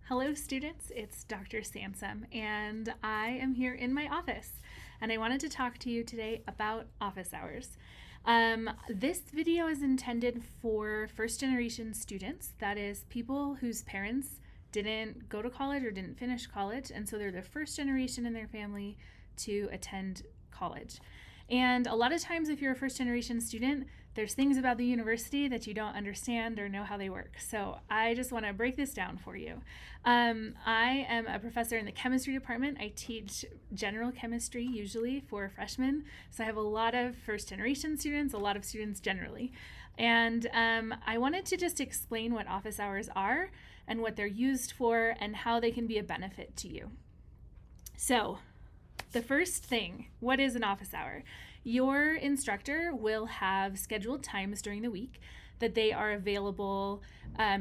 Hello, students. It's Dr. Sansom, and I am here in my office. And I wanted to talk to you today about office hours. This video is intended for first generation students, that is, people whose parents didn't go to college or didn't finish college, and so they're the first generation in their family to attend college. And a lot of times, if you're a first generation student, there's things about the university that you don't understand or know how they work. So I just want to break this down for you. I am a professor in the chemistry department. I teach general chemistry usually for freshmen. So I have a lot of first generation students, a lot of students generally. And I wanted to just explain what office hours are and what they're used for and how they can be a benefit to you. So, the first thing, what is an office hour? Your instructor will have scheduled times during the week that they are available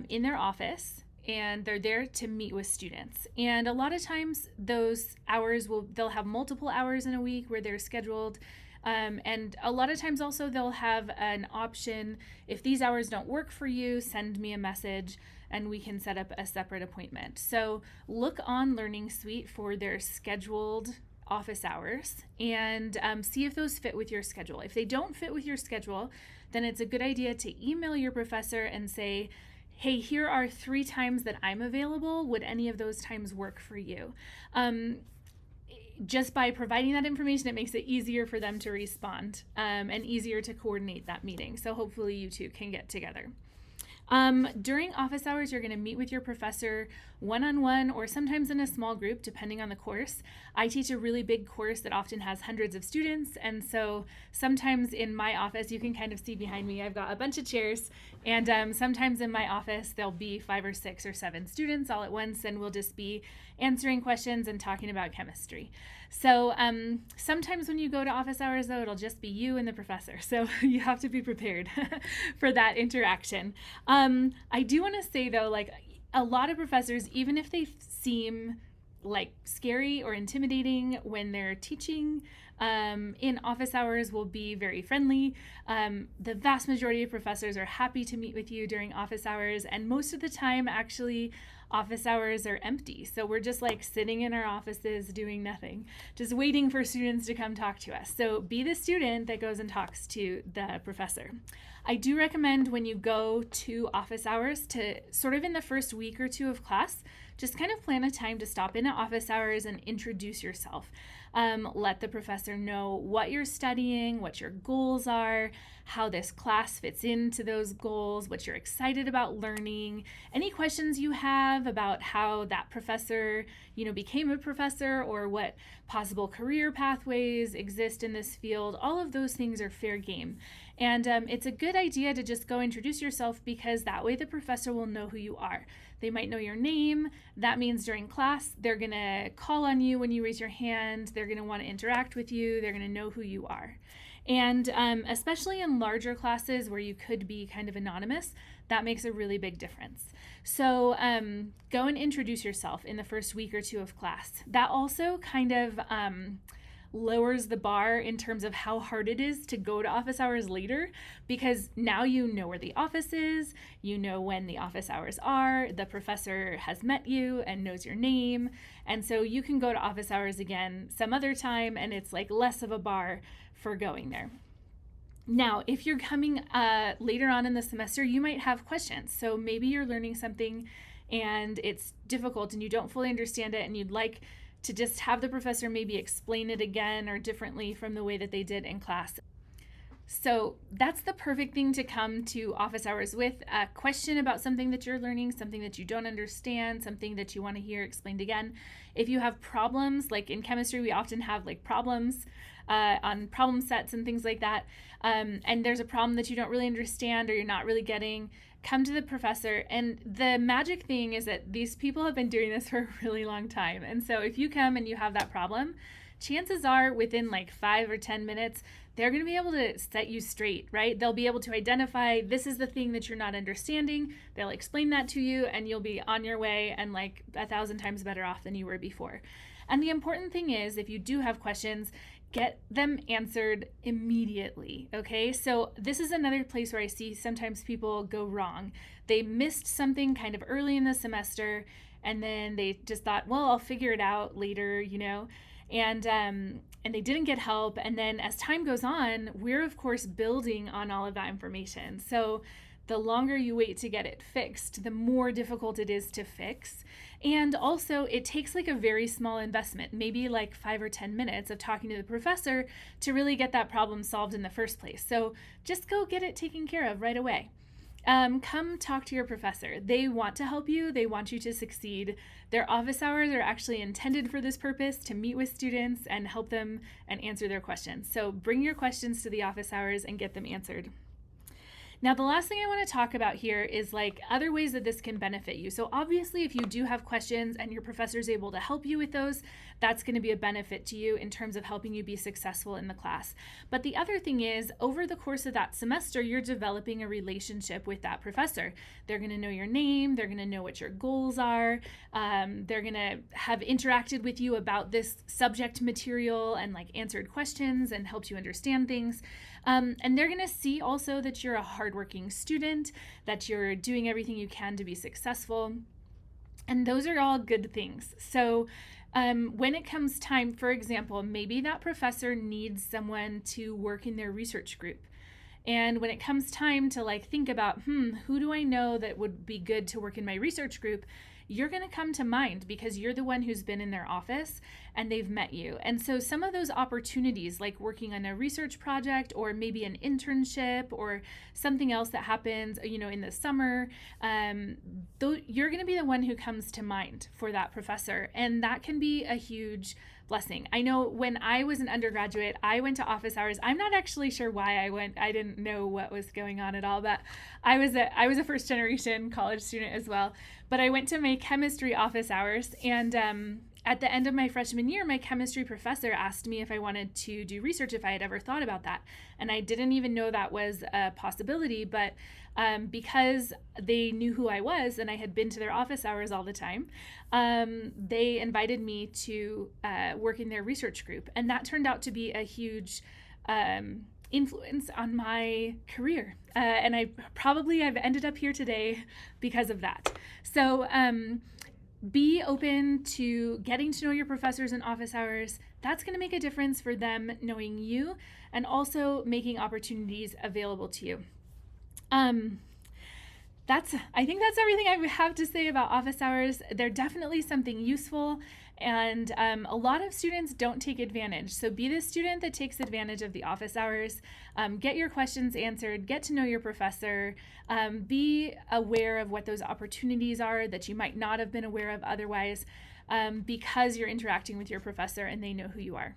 in their office, and they're there to meet with students. And a lot of times those hours they'll have multiple hours in a week where they're scheduled. And a lot of times also they'll have an option, if these hours don't work for you, send me a message and we can set up a separate appointment. So look on Learning Suite for their scheduled office hours and see if those fit with your schedule. If they don't fit with your schedule, then it's a good idea to email your professor and say, hey, here are 3 times that I'm available. Would any of those times work for you? Just by providing that information, it makes it easier for them to respond and easier to coordinate that meeting. So hopefully you two can get together. During office hours, you're going to meet with your professor one-on-one or sometimes in a small group, depending on the course. I teach a really big course that often has hundreds of students, and so sometimes in my office, you can kind of see behind me, I've got a bunch of chairs, and sometimes in my office, there'll be 5 or 6 or 7 students all at once, and we'll just be answering questions and talking about chemistry. So sometimes when you go to office hours, though, it'll just be you and the professor, so you have to be prepared for that interaction. I do want to say, though, like, a lot of professors, even if they seem like scary or intimidating when they're teaching in office hours, will be very friendly. The vast majority of professors are happy to meet with you during office hours, and most of the time, actually, office hours are empty. So we're just like sitting in our offices doing nothing, just waiting for students to come talk to us. So be the student that goes and talks to the professor. I do recommend when you go to office hours to sort of in the first week or 2 of class, just kind of plan a time to stop in at office hours and introduce yourself. Let the professor know what you're studying, what your goals are, how this class fits into those goals, what you're excited about learning, any questions you have about how that professor, became a professor, or what possible career pathways exist in this field. All of those things are fair game. And it's a good idea to just go introduce yourself, because that way the professor will know who you are. They might know your name. That means during class, they're going to call on you when you raise your hand. They're going to want to interact with you. They're going to know who you are. And especially in larger classes where you could be kind of anonymous, that makes a really big difference. So go and introduce yourself in the first week or 2 of class. That also kind of lowers the bar in terms of how hard it is to go to office hours later, because now you know where the office is, you know when the office hours are, the professor has met you and knows your name, and so you can go to office hours again some other time, and it's like less of a bar for going there. Now, if you're coming later on in the semester, you might have questions. So maybe you're learning something and it's difficult and you don't fully understand it, and you'd like to just have the professor maybe explain it again or differently from the way that they did in class. So that's the perfect thing to come to office hours with: a question about something that you're learning, something that you don't understand, something that you want to hear explained again. If you have problems, like in chemistry, we often have like problems on problem sets and things like that, and there's a problem that you don't really understand or you're not really getting, come to the professor. And the magic thing is that these people have been doing this for a really long time. And so if you come and you have that problem, chances are within like 5 or 10 minutes, they're going to be able to set you straight, right? They'll be able to identify, this is the thing that you're not understanding. They'll explain that to you, and you'll be on your way and like 1,000 times better off than you were before. And the important thing is, if you do have questions, get them answered immediately, okay? So this is another place where I see sometimes people go wrong. They missed something kind of early in the semester, and then they just thought, well, I'll figure it out later, and they didn't get help. And then as time goes on, we're of course building on all of that information. So the longer you wait to get it fixed, the more difficult it is to fix. And also, it takes like a very small investment, maybe like 5 or 10 minutes of talking to the professor to really get that problem solved in the first place. So just go get it taken care of right away. Come talk to your professor. They want to help you. They want you to succeed. Their office hours are actually intended for this purpose, to meet with students and help them and answer their questions. So bring your questions to the office hours and get them answered. Now, the last thing I want to talk about here is like other ways that this can benefit you. So obviously, if you do have questions and your professor is able to help you with those, that's going to be a benefit to you in terms of helping you be successful in the class. But the other thing is, over the course of that semester, you're developing a relationship with that professor. They're going to know your name. They're going to know what your goals are. They're going to have interacted with you about this subject material and like answered questions and helped you understand things. And they're going to see also that you're a hardworking student, that you're doing everything you can to be successful. And those are all good things. So when it comes time, for example, maybe that professor needs someone to work in their research group. And when it comes time to like think about, who do I know that would be good to work in my research group? You're going to come to mind because you're the one who's been in their office and they've met you. And so some of those opportunities, like working on a research project or maybe an internship or something else that happens, in the summer, you're going to be the one who comes to mind for that professor. And that can be a huge blessing. I know when I was an undergraduate, I went to office hours. I'm not actually sure why I went. I didn't know what was going on at all, but I was a first generation college student as well. But I went to my chemistry office hours, and at the end of my freshman year, my chemistry professor asked me if I wanted to do research, if I had ever thought about that. And I didn't even know that was a possibility, but because they knew who I was and I had been to their office hours all the time, they invited me to work in their research group. And that turned out to be a huge influence on my career. And I've ended up here today because of that. So be open to getting to know your professors in office hours. That's going to make a difference for them knowing you and also making opportunities available to you. I think that's everything I have to say about office hours. They're definitely something useful, and a lot of students don't take advantage. So be the student that takes advantage of the office hours. Get your questions answered, get to know your professor, be aware of what those opportunities are that you might not have been aware of otherwise, because you're interacting with your professor and they know who you are.